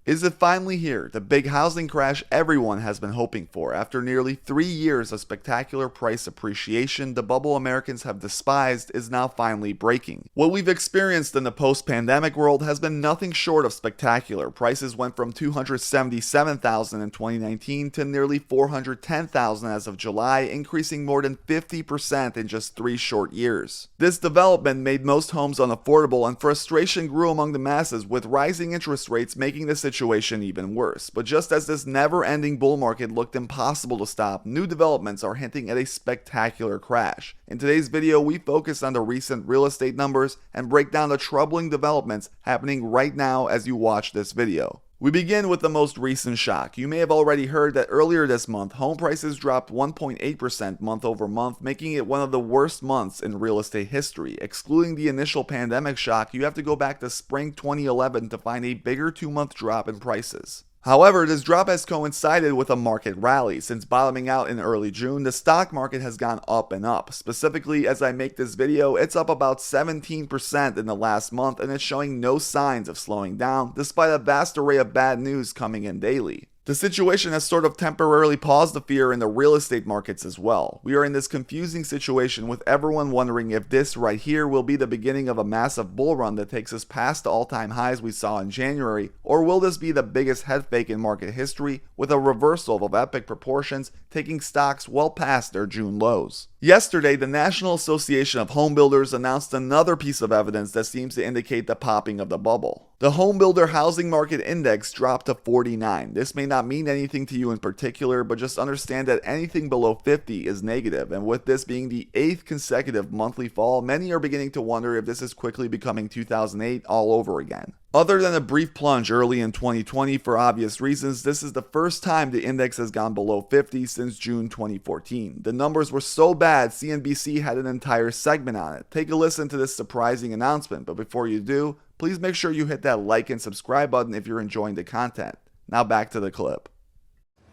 Is it finally here, the big housing crash everyone has been hoping for? After nearly 3 years of spectacular price appreciation, the bubble Americans have despised is now finally breaking. What we've experienced in the post-pandemic world has been nothing short of spectacular. Prices went from $277,000 in 2019 to nearly $410,000 as of July, increasing more than 50% in just 3 short years. This development made most homes unaffordable, and frustration grew among the masses, with rising interest rates making the situation even worse. But just as this never-ending bull market looked impossible to stop, new developments are hinting at a spectacular crash. In today's video, we focus on the recent real estate numbers and break down the troubling developments happening right now as you watch this video. We begin with the most recent shock. You may have already heard that earlier this month, home prices dropped 1.8% month over month, making it one of the worst months in real estate history. Excluding the initial pandemic shock, you have to go back to spring 2011 to find a bigger 2-month drop in prices. However, this drop has coincided with a market rally. Since bottoming out in early June, the stock market has gone up and up. Specifically, as I make this video, it's up about 17% in the last month, and it's showing no signs of slowing down, despite a vast array of bad news coming in daily. The situation has sort of temporarily paused the fear in the real estate markets as well. We are in this confusing situation with everyone wondering if this right here will be the beginning of a massive bull run that takes us past the all-time highs we saw in January, or will this be the biggest head fake in market history with a reversal of epic proportions, taking stocks well past their June lows. Yesterday, the National Association of Home Builders announced another piece of evidence that seems to indicate the popping of the bubble. The Home Builder Housing Market Index dropped to 49. This may not mean anything to you in particular, but just understand that anything below 50 is negative, and with this being the 8th consecutive monthly fall, many are beginning to wonder if this is quickly becoming 2008 all over again. Other than a brief plunge early in 2020 for obvious reasons, this is the first time the index has gone below 50 since June 2014. The numbers were so bad, CNBC had an entire segment on it. Take a listen to this surprising announcement, but before you do, please make sure you hit that like and subscribe button if you're enjoying the content. Now back to the clip.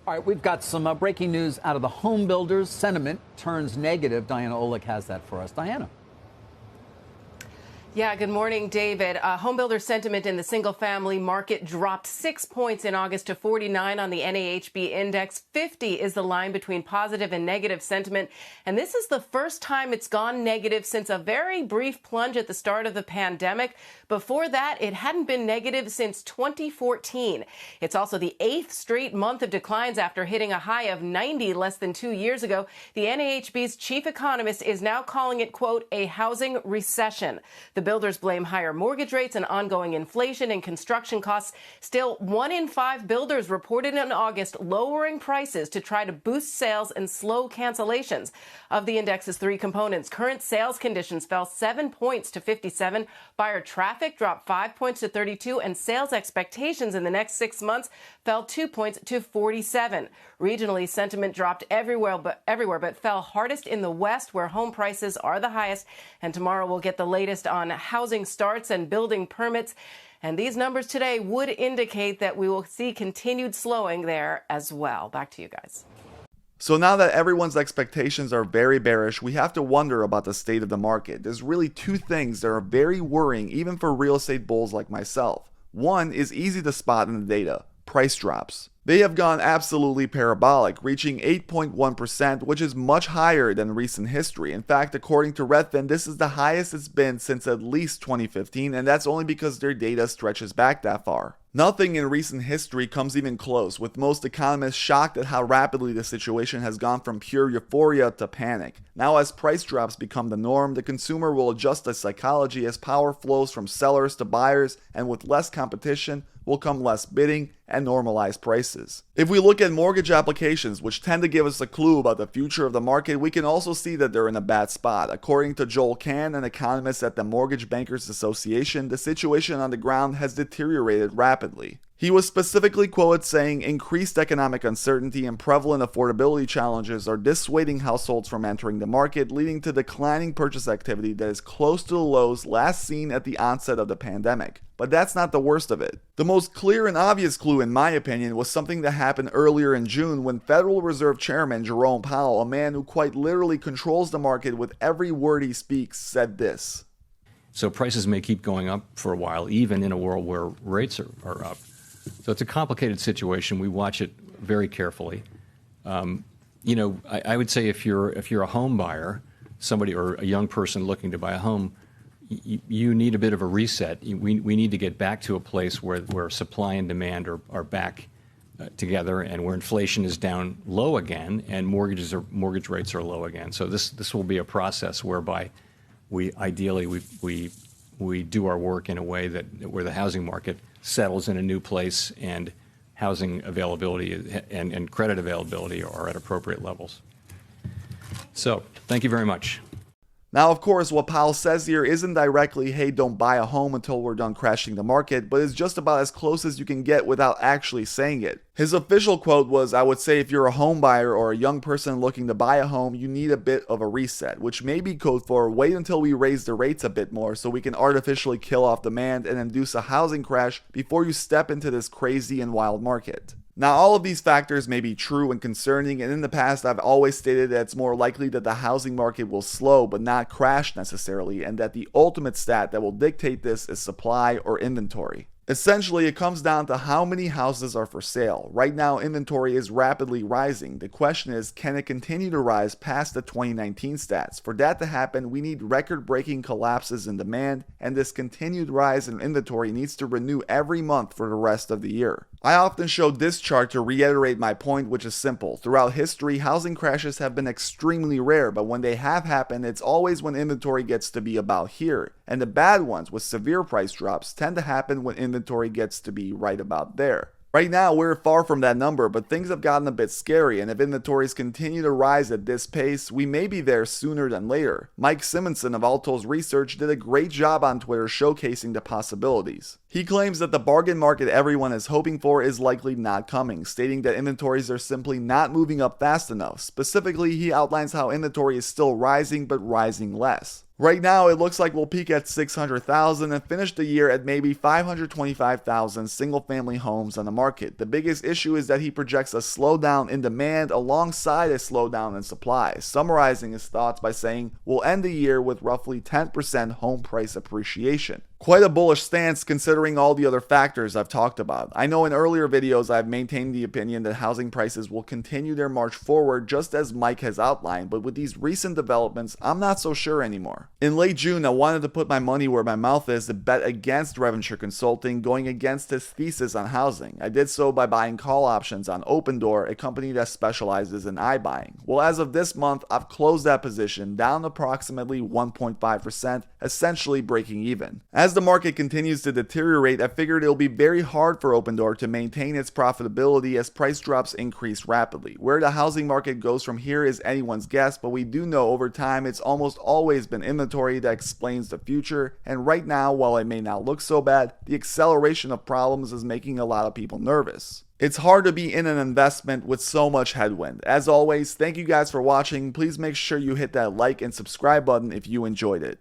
All right, we've got some breaking news out of the home builders. Sentiment turns negative. Diana Olick has that for us. Diana. Yeah, good morning, David. Homebuilder sentiment in the single-family market dropped 6 points in August to 49 on the NAHB index. 50 is the line between positive and negative sentiment, and this is the first time it's gone negative since a very brief plunge at the start of the pandemic. Before that, it hadn't been negative since 2014. It's also the 8th straight month of declines after hitting a high of 90 less than 2 years ago. The NAHB's chief economist is now calling it, quote, a housing recession. The builders blame higher mortgage rates and ongoing inflation and construction costs. Still, 1 in 5 builders reported in August lowering prices to try to boost sales and slow cancellations. Of the index's 3 components, current sales conditions fell 7 points to 57, buyer traffic dropped 5 points to 32, and sales expectations in the next 6 months fell 2 points to 47. Regionally, sentiment dropped everywhere but fell hardest in the West, where home prices are the highest. And tomorrow we'll get the latest on housing starts and building permits. And these numbers today would indicate that we will see continued slowing there as well. Back to you guys. So now that everyone's expectations are very bearish, we have to wonder about the state of the market. There's really 2 things that are very worrying even for real estate bulls like myself. One is easy to spot in the data: price drops. They have gone absolutely parabolic, reaching 8.1%, which is much higher than recent history. In fact, according to Redfin, this is the highest it's been since at least 2015, and that's only because their data stretches back that far. Nothing in recent history comes even close, with most economists shocked at how rapidly the situation has gone from pure euphoria to panic. Now, as price drops become the norm, the consumer will adjust their psychology as power flows from sellers to buyers, and with less competition will come less bidding and normalized prices. If we look at mortgage applications, which tend to give us a clue about the future of the market, we can also see that they're in a bad spot. According to Joel Kahn, an economist at the Mortgage Bankers Association, the situation on the ground has deteriorated rapidly. He was specifically quoted saying, increased economic uncertainty and prevalent affordability challenges are dissuading households from entering the market, leading to declining purchase activity that is close to the lows last seen at the onset of the pandemic. But that's not the worst of it. The most clear and obvious clue, in my opinion, was something that happened earlier in June when Federal Reserve Chairman Jerome Powell, a man who quite literally controls the market with every word he speaks, said this. So prices may keep going up for a while, even in a world where rates are up. So it's a complicated situation. We watch it very carefully. I would say if you're a home buyer, somebody or a young person looking to buy a home, you need a bit of a reset. We need to get back to a place where supply and demand are back together, and where inflation is down low again, and mortgage rates are low again. So this will be a process whereby we do our work in a way where the housing market settles in a new place, and housing availability and credit availability are at appropriate levels. So thank you very much. Now, of course, what Powell says here isn't directly, hey, don't buy a home until we're done crashing the market, but it's just about as close as you can get without actually saying it. His official quote was, I would say if you're a home buyer or a young person looking to buy a home, you need a bit of a reset, which may be code for wait until we raise the rates a bit more so we can artificially kill off demand and induce a housing crash before you step into this crazy and wild market. Now, all of these factors may be true and concerning, and in the past I've always stated that it's more likely that the housing market will slow but not crash necessarily, and that the ultimate stat that will dictate this is supply or inventory. Essentially, it comes down to how many houses are for sale. Right now, inventory is rapidly rising. The question is, can it continue to rise past the 2019 stats? For that to happen, we need record-breaking collapses in demand, and this continued rise in inventory needs to renew every month for the rest of the year. I often show this chart to reiterate my point, which is simple. Throughout history, housing crashes have been extremely rare, but when they have happened, it's always when inventory gets to be about here. And the bad ones with severe price drops tend to happen when inventory gets to be right about there. Right now, we're far from that number, but things have gotten a bit scary, and if inventories continue to rise at this pace, we may be there sooner than later. Mike Simonson of Alto's Research did a great job on Twitter showcasing the possibilities. He claims that the bargain market everyone is hoping for is likely not coming, stating that inventories are simply not moving up fast enough. Specifically, he outlines how inventory is still rising, but rising less. Right now, it looks like we'll peak at 600,000 and finish the year at maybe 525,000 single-family homes on the market. The biggest issue is that he projects a slowdown in demand alongside a slowdown in supply, summarizing his thoughts by saying, we'll end the year with roughly 10% home price appreciation. Quite a bullish stance considering all the other factors I've talked about. I know in earlier videos I've maintained the opinion that housing prices will continue their march forward just as Mike has outlined, but with these recent developments, I'm not so sure anymore. In late June, I wanted to put my money where my mouth is to bet against Reventure Consulting, going against his thesis on housing. I did so by buying call options on Opendoor, a company that specializes in iBuying. Well, as of this month, I've closed that position down approximately 1.5%, essentially breaking even. As the market continues to deteriorate, I figured it'll be very hard for Opendoor to maintain its profitability as price drops increase rapidly. Where the housing market goes from here is anyone's guess, but we do know over time it's almost always been inventory that explains the future, and right now, while it may not look so bad, the acceleration of problems is making a lot of people nervous. It's hard to be in an investment with so much headwind. As always, thank you guys for watching. Please make sure you hit that like and subscribe button if you enjoyed it.